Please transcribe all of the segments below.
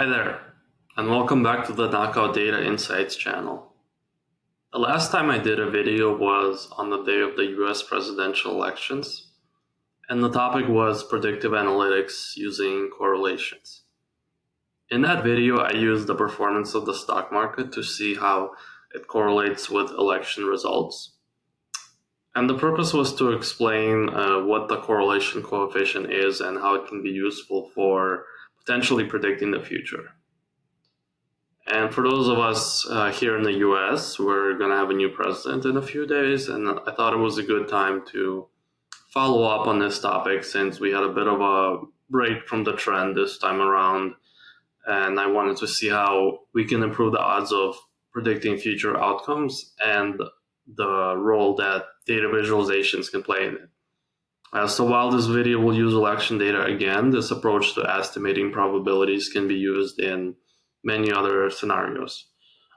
Hi there, and welcome back to the Knockout Data Insights channel. The last time I did a video was on the day of the US presidential elections, and the topic was predictive analytics using correlations. In that video, I used the performance of the stock market to see how it correlates with election results. And the purpose was to explain what the correlation coefficient is and how it can be useful for potentially predicting the future. And for those of us here in the US, we're going to have a new president in a few days, and I thought it was a good time to follow up on this topic since we had a bit of a break from the trend this time around, and I wanted to see how we can improve the odds of predicting future outcomes and the role that data visualizations can play in it. So while this video will use election data again, this approach to estimating probabilities can be used in many other scenarios.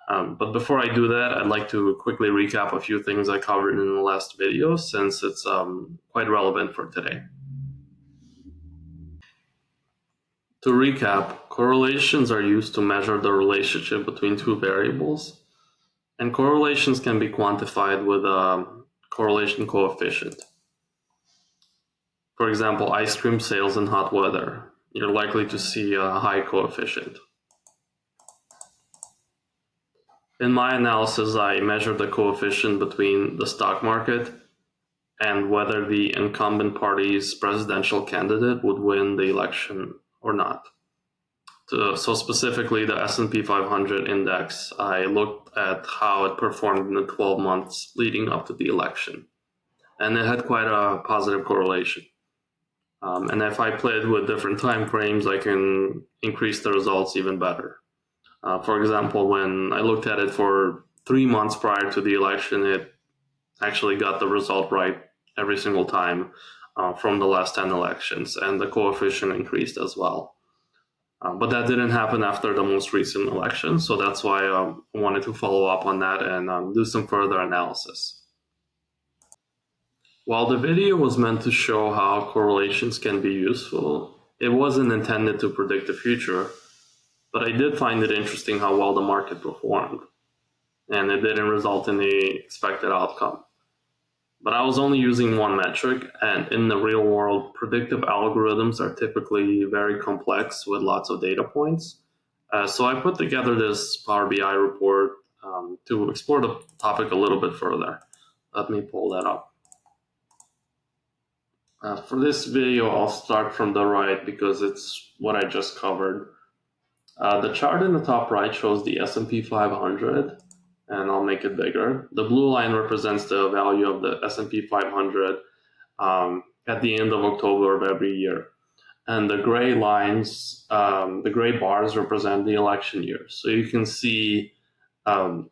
But before I do that, I'd like to quickly recap a few things I covered in the last video since it's quite relevant for today. To recap, correlations are used to measure the relationship between two variables, and correlations can be quantified with a correlation coefficient. For example, ice cream sales in hot weather. You're likely to see a high coefficient. In my analysis, I measured the coefficient between the stock market and whether the incumbent party's presidential candidate would win the election or not. So specifically the S&P 500 index, I looked at how it performed in the 12 months leading up to the election. And it had quite a positive correlation. And if I played with different time frames, I can increase the results even better. For example, when I looked at it for 3 months prior to the election, it actually got the result right every single time from the last 10 elections, and the coefficient increased as well. But that didn't happen after the most recent election, so that's why I wanted to follow up on that and do some further analysis. While the video was meant to show how correlations can be useful, it wasn't intended to predict the future. But I did find it interesting how well the market performed, and it didn't result in the expected outcome. But I was only using one metric, and in the real world, predictive algorithms are typically very complex with lots of data points. So I put together this Power BI report to explore the topic a little bit further. Let me pull that up. For this video, I'll start from the right because it's what I just covered. The chart in the top right shows the S&P 500, and I'll make it bigger. The blue line represents the value of the S&P 500 at the end of October of every year. And the gray lines, the gray bars represent the election year. So you can see the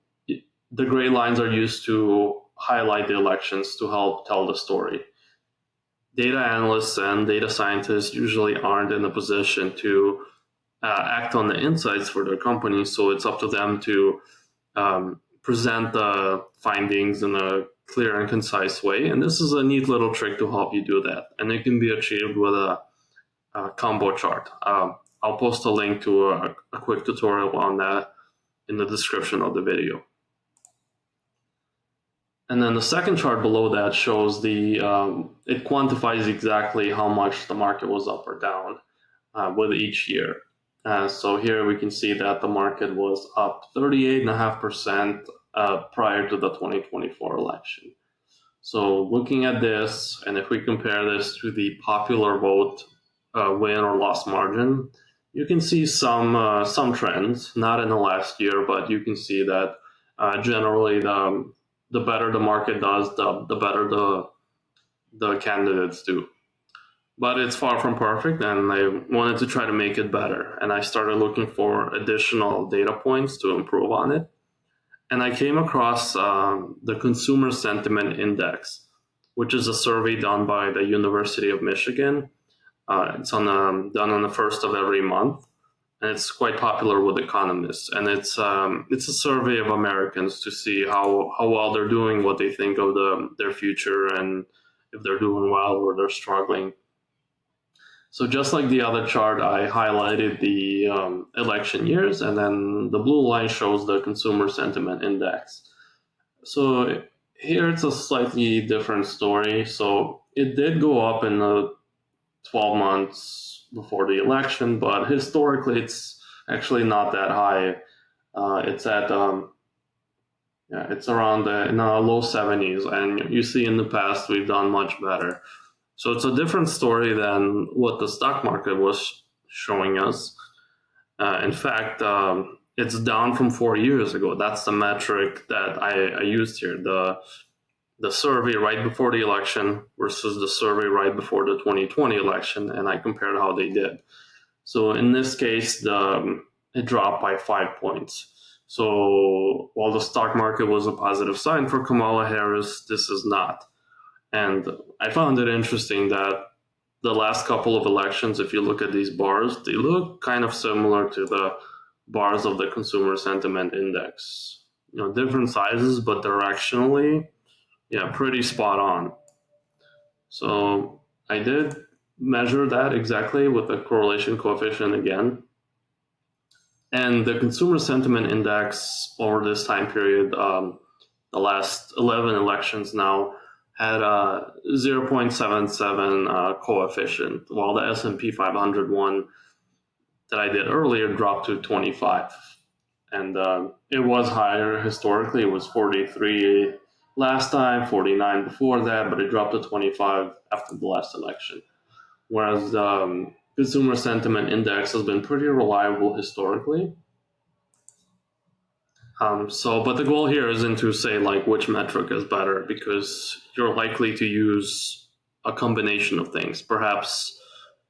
gray lines are used to highlight the elections to help tell the story. Data analysts and data scientists usually aren't in a position to act on the insights for their company, so it's up to them to present the findings in a clear and concise way. And this is a neat little trick to help you do that, and it can be achieved with a combo chart. I'll post a link to a quick tutorial on that in the description of the video. And then the second chart below that shows it quantifies exactly how much the market was up or down with each year. So here we can see that the market was up 38.5% prior to the 2024 election. So looking at this, and if we compare this to the popular vote win or loss margin, you can see some trends, not in the last year, but you can see that generally the better the market does, the better the candidates do. But it's far from perfect, and I wanted to try to make it better. And I started looking for additional data points to improve on it. And I came across the Consumer Sentiment Index, which is a survey done by the University of Michigan. It's done on the first of every month, and it's quite popular with economists. And it's a survey of Americans to see how well they're doing, what they think of their future, and if they're doing well or they're struggling. So just like the other chart, I highlighted the election years, and then the blue line shows the consumer sentiment index. So here it's a slightly different story. So it did go up in the 12 months before the election, but historically it's actually not that high. It's at it's around in the low 70s, and you see in the past we've done much better. So it's a different story than what the stock market was showing us. In fact, it's down from 4 years ago. That's the metric that I used here. The survey right before the election versus the survey right before the 2020 election, and I compared how they did. So in this case, it dropped by 5 points. So while the stock market was a positive sign for Kamala Harris, this is not. And I found it interesting that the last couple of elections, if you look at these bars, they look kind of similar to the bars of the consumer sentiment index. Different sizes, but directionally, pretty spot on. So I did measure that exactly with the correlation coefficient again. And the consumer sentiment index over this time period, the last 11 elections now, had a 0.77 coefficient, while the S&P 500 one that I did earlier dropped to 25. And it was higher historically. It was 43 last time, 49 before that, but it dropped to 25 after the last election. Whereas the consumer sentiment index has been pretty reliable historically. But the goal here isn't to say like which metric is better, because you're likely to use a combination of things. Perhaps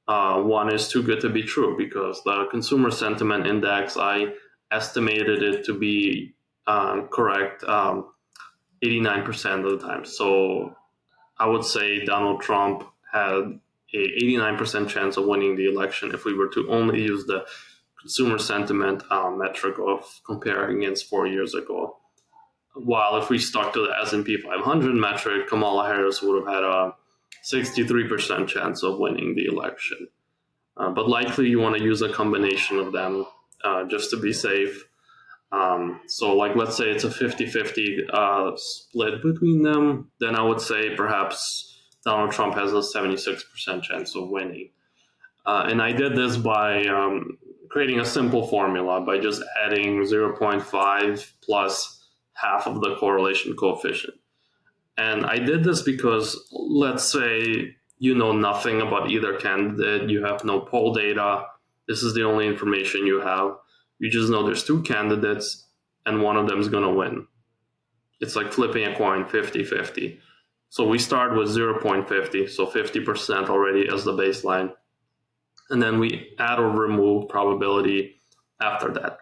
one is too good to be true, because the consumer sentiment index, I estimated it to be correct 89% of the time. So I would say Donald Trump had a 89% chance of winning the election if we were to only use the consumer sentiment metric of comparing against 4 years ago. While if we stuck to the S&P 500 metric, Kamala Harris would have had a 63% chance of winning the election. But likely you want to use a combination of them just to be safe. So like let's say it's a 50-50 split between them, then I would say perhaps Donald Trump has a 76% chance of winning. And I did this by creating a simple formula by just adding 0.5 plus half of the correlation coefficient. And I did this because let's say you know nothing about either candidate, you have no poll data, this is the only information you have. You just know there's two candidates and one of them is going to win. It's like flipping a coin 50-50. So we start with 0.50, so 50% already as the baseline. And then we add or remove probability after that.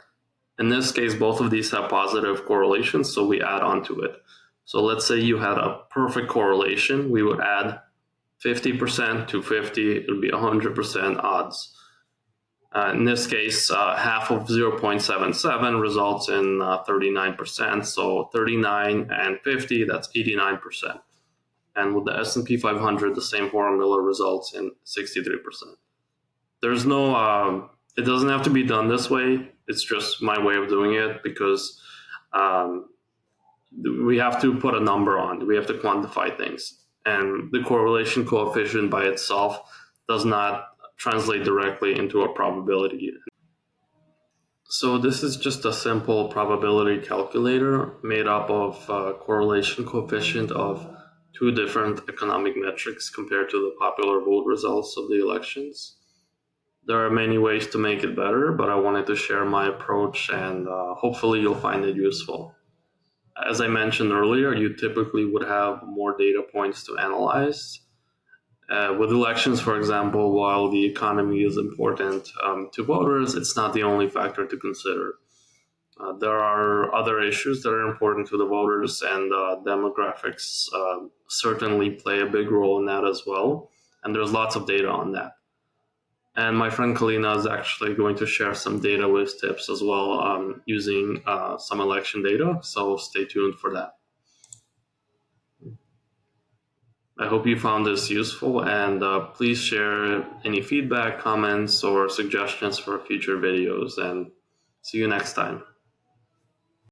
In this case, both of these have positive correlations, so we add on to it. So let's say you had a perfect correlation, we would add 50% to 50, it would be 100% odds. In this case, half of 0.77 results in 39%, so 39 and 50, that's 89%. And with the S&P 500, the same formula results in 63%. There's no, it doesn't have to be done this way. It's just my way of doing it, because we have to put a number on. We have to quantify things. And the correlation coefficient by itself does not translate directly into a probability. So this is just a simple probability calculator made up of correlation coefficient of two different economic metrics compared to the popular vote results of the elections. There are many ways to make it better, but I wanted to share my approach, and hopefully you'll find it useful. As I mentioned earlier, you typically would have more data points to analyze. With elections, for example, while the economy is important to voters, it's not the only factor to consider. There are other issues that are important to the voters, and demographics certainly play a big role in that as well. And there's lots of data on that. And my friend Kalina is actually going to share some data with tips as well, using some election data. So stay tuned for that. I hope you found this useful, and please share any feedback, comments, or suggestions for future videos, and see you next time.